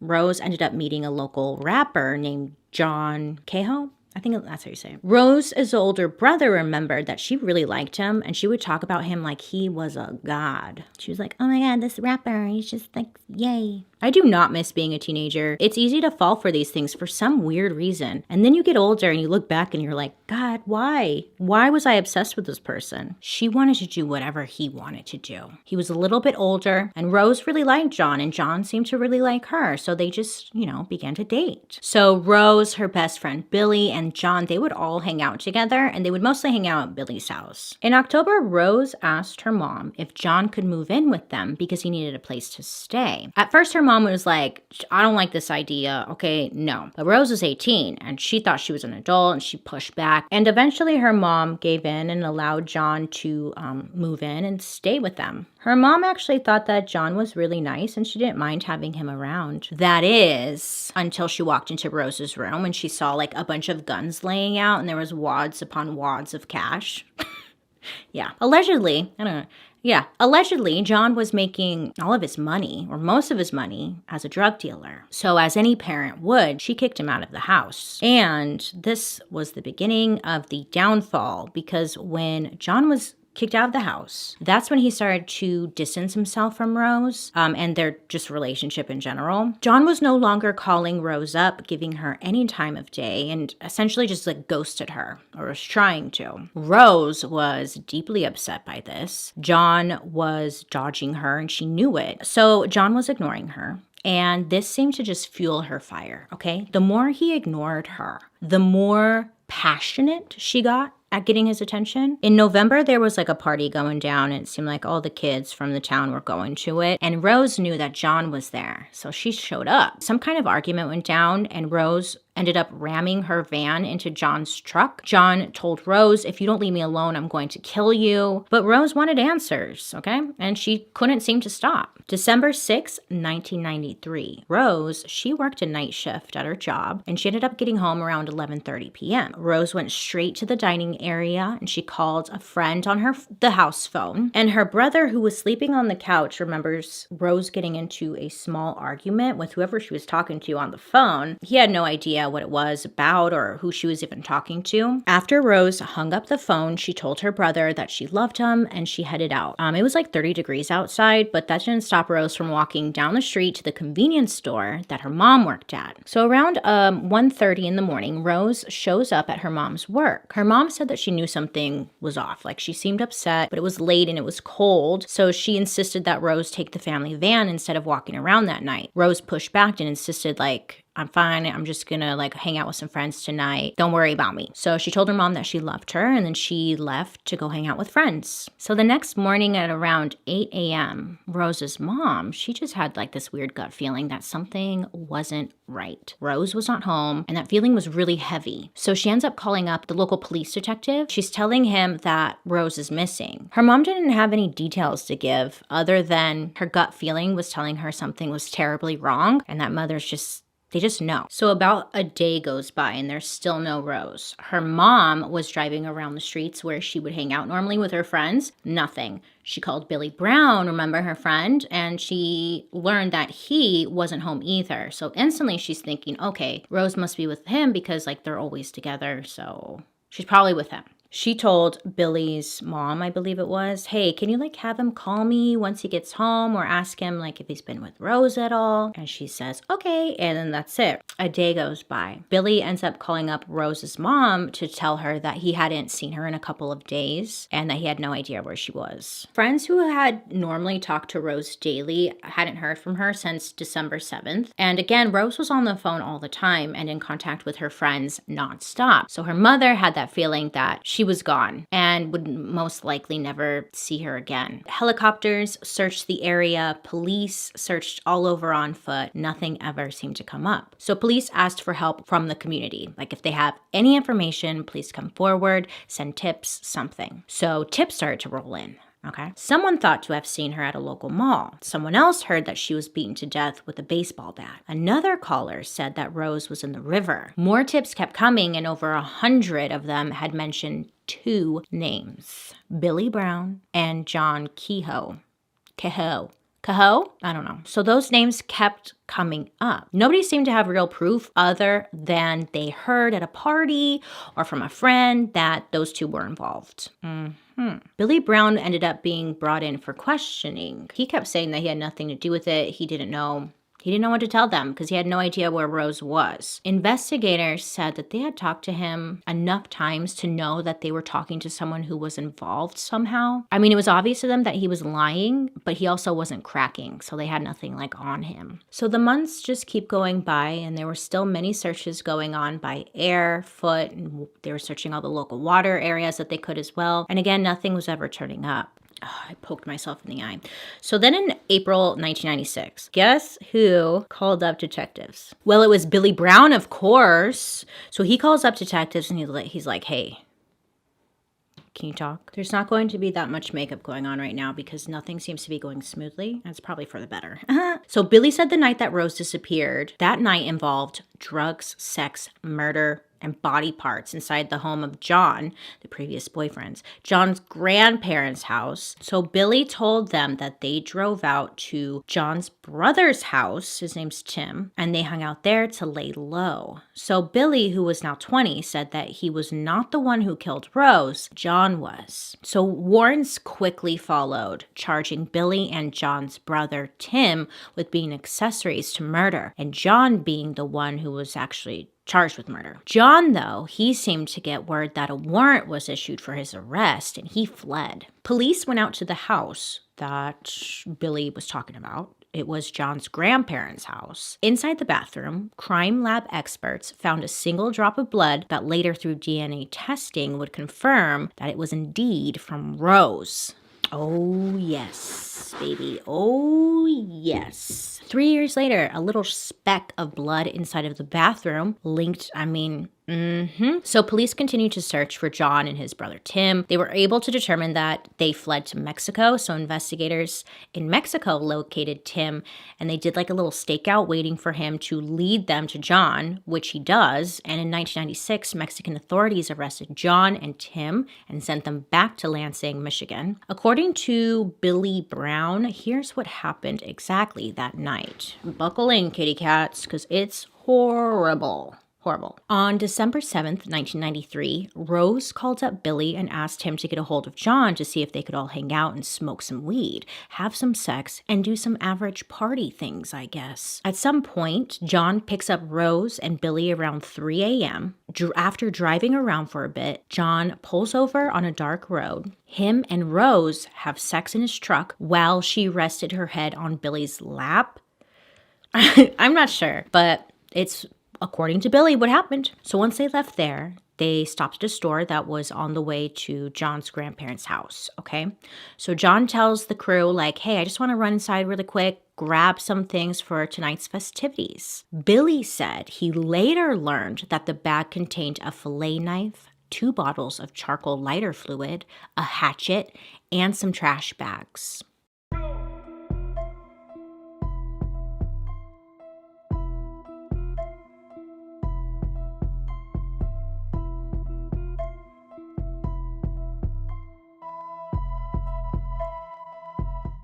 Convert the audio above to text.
Rose ended up meeting a local rapper named John Cahoe. I think that's how you say it. Rose's older brother remembered that she really liked him, and she would talk about him like he was a god. She was like, oh my god, this rapper, he's just like, yay. I do not miss being a teenager. It's easy to fall for these things for some weird reason. And then you get older and you look back and you're like, God, why? Why was I obsessed with this person? She wanted to do whatever he wanted to do. He was a little bit older, and Rose really liked John, and John seemed to really like her. So they just, began to date. So Rose, her best friend Billy, and John, they would all hang out together, and they would mostly hang out at Billy's house. In October, Rose asked her mom if John could move in with them because he needed a place to stay. At first, her mom was like, I don't like this idea, okay, no. But Rose was 18, and she thought she was an adult, and she pushed back. And eventually, her mom gave in and allowed John to move in and stay with them. Her mom actually thought that John was really nice, and she didn't mind having him around. That is, until she walked into Rose's room, and she saw like a bunch of guns laying out, and there was wads upon wads of cash. Yeah, allegedly, I don't know. Yeah, allegedly, John was making all of his money, or most of his money, as a drug dealer. So as any parent would, she kicked him out of the house. And this was the beginning of the downfall, because when John was kicked out of the house, that's when he started to distance himself from Rose and their just relationship in general. John was no longer calling Rose up, giving her any time of day, and essentially just like ghosted her, or was trying to. Rose was deeply upset by this. John was dodging her, and she knew it. So John was ignoring her. And this seemed to just fuel her fire, okay? The more he ignored her, the more passionate she got at getting his attention. In November, there was like a party going down, and it seemed like all the kids from the town were going to it. And Rose knew that John was there, so she showed up. Some kind of argument went down, and Rose ended up ramming her van into John's truck. John told Rose, if you don't leave me alone, I'm going to kill you. But Rose wanted answers, okay? And she couldn't seem to stop. December 6, 1993. Rose, she worked a night shift at her job, and she ended up getting home around 11:30 p.m. Rose went straight to the dining area, and she called a friend on the house phone. And her brother, who was sleeping on the couch, remembers Rose getting into a small argument with whoever she was talking to on the phone. He had no idea what it was about or who she was even talking to. After Rose hung up the phone, she told her brother that she loved him, and she headed out. It was like 30 degrees outside, but that didn't stop Rose from walking down the street to the convenience store that her mom worked at. So around 1:30 in the morning, Rose shows up at her mom's work. Her mom said that she knew something was off. Like, she seemed upset, but it was late and it was cold, so she insisted that Rose take the family van instead of walking around that night. Rose pushed back and insisted, like, I'm fine. I'm just gonna like hang out with some friends tonight. Don't worry about me. So she told her mom that she loved her, and then she left to go hang out with friends. So the next morning at around 8 a.m., Rose's mom, she just had like this weird gut feeling that something wasn't right. Rose was not home, and that feeling was really heavy. So she ends up calling up the local police detective. She's telling him that Rose is missing. Her mom didn't have any details to give other than her gut feeling was telling her something was terribly wrong, and that they just know. So about a day goes by and there's still no Rose. Her mom was driving around the streets where she would hang out normally with her friends. Nothing. She called Billy Brown, remember her friend, and she learned that he wasn't home either. So instantly she's thinking, okay, Rose must be with him because like they're always together. So she's probably with him. She told Billy's mom, I believe it was, hey, can you like have him call me once he gets home, or ask him like if he's been with Rose at all? And she says, okay. And then that's it. A day goes by. Billy ends up calling up Rose's mom to tell her that he hadn't seen her in a couple of days and that he had no idea where she was. Friends who had normally talked to Rose daily hadn't heard from her since December 7th. And again, Rose was on the phone all the time and in contact with her friends nonstop. So her mother had that feeling that she was gone and would most likely never see her again. Helicopters searched the area. Police searched all over on foot. Nothing ever seemed to come up. So police asked for help from the community. Like, if they have any information, please come forward, send tips, something. So tips started to roll in. Okay. Someone thought to have seen her at a local mall. Someone else heard that she was beaten to death with a baseball bat. Another caller said that Rose was in the river. More tips kept coming, and over 100 of them had mentioned two names: Billy Brown and John Cahoe. Cahoe? I don't know. So those names kept coming up. Nobody seemed to have real proof other than they heard at a party or from a friend that those two were involved. Billy Brown ended up being brought in for questioning. He kept saying that he had nothing to do with it. He didn't know what to tell them because he had no idea where Rose was. Investigators said that they had talked to him enough times to know that they were talking to someone who was involved somehow. I mean, it was obvious to them that he was lying, but he also wasn't cracking, so they had nothing like on him. So the months just keep going by, and there were still many searches going on by air, foot, and they were searching all the local water areas that they could as well. And again, nothing was ever turning up. Oh, I poked myself in the eye. So then in April 1996, guess who called up detectives? Well, it was Billy Brown, of course. So he calls up detectives and he's like, hey, can you talk? There's not going to be that much makeup going on right now because nothing seems to be going smoothly. That's probably for the better. So Billy said the night that Rose disappeared, that night involved drugs, sex, murder, and body parts inside the home of John, the previous boyfriend's, John's grandparents' house. So Billy told them that they drove out to John's brother's house, his name's Tim, and they hung out there to lay low. So Billy, who was now 20, said that he was not the one who killed Rose, John was. So warrants quickly followed, charging Billy and John's brother Tim with being accessories to murder, and John being the one who was actually charged with murder. John, though, he seemed to get word that a warrant was issued for his arrest and he fled. Police went out to the house that Billy was talking about. It was John's grandparents' house. Inside the bathroom, crime lab experts found a single drop of blood that later through DNA testing would confirm that it was indeed from Rose. Oh, yes, baby. Oh, yes. 3 years later, a little speck of blood inside of the bathroom linked, So police continued to search for John and his brother Tim. They were able to determine that they fled to Mexico. So investigators in Mexico located Tim and they did like a little stakeout waiting for him to lead them to John, which he does. And in 1996, Mexican authorities arrested John and Tim and sent them back to Lansing, Michigan. According to Billy Brown, here's what happened exactly that night. Buckle in, kitty cats, because it's horrible. On December 7th, 1993, Rose called up Billy and asked him to get a hold of John to see if they could all hang out and smoke some weed, have some sex, and do some average party things, I guess. At some point, John picks up Rose and Billy around 3 a.m. After driving around for a bit, John pulls over on a dark road. Him and Rose have sex in his truck while she rested her head on Billy's lap. I'm not sure, but it's according to Billy, what happened. So once they left there, they stopped at a store that was on the way to John's grandparents' house, okay? So John tells the crew, like, hey, I just want to run inside really quick, grab some things for tonight's festivities. Billy said he later learned that the bag contained a fillet knife, 2 bottles of charcoal lighter fluid, a hatchet, and some trash bags.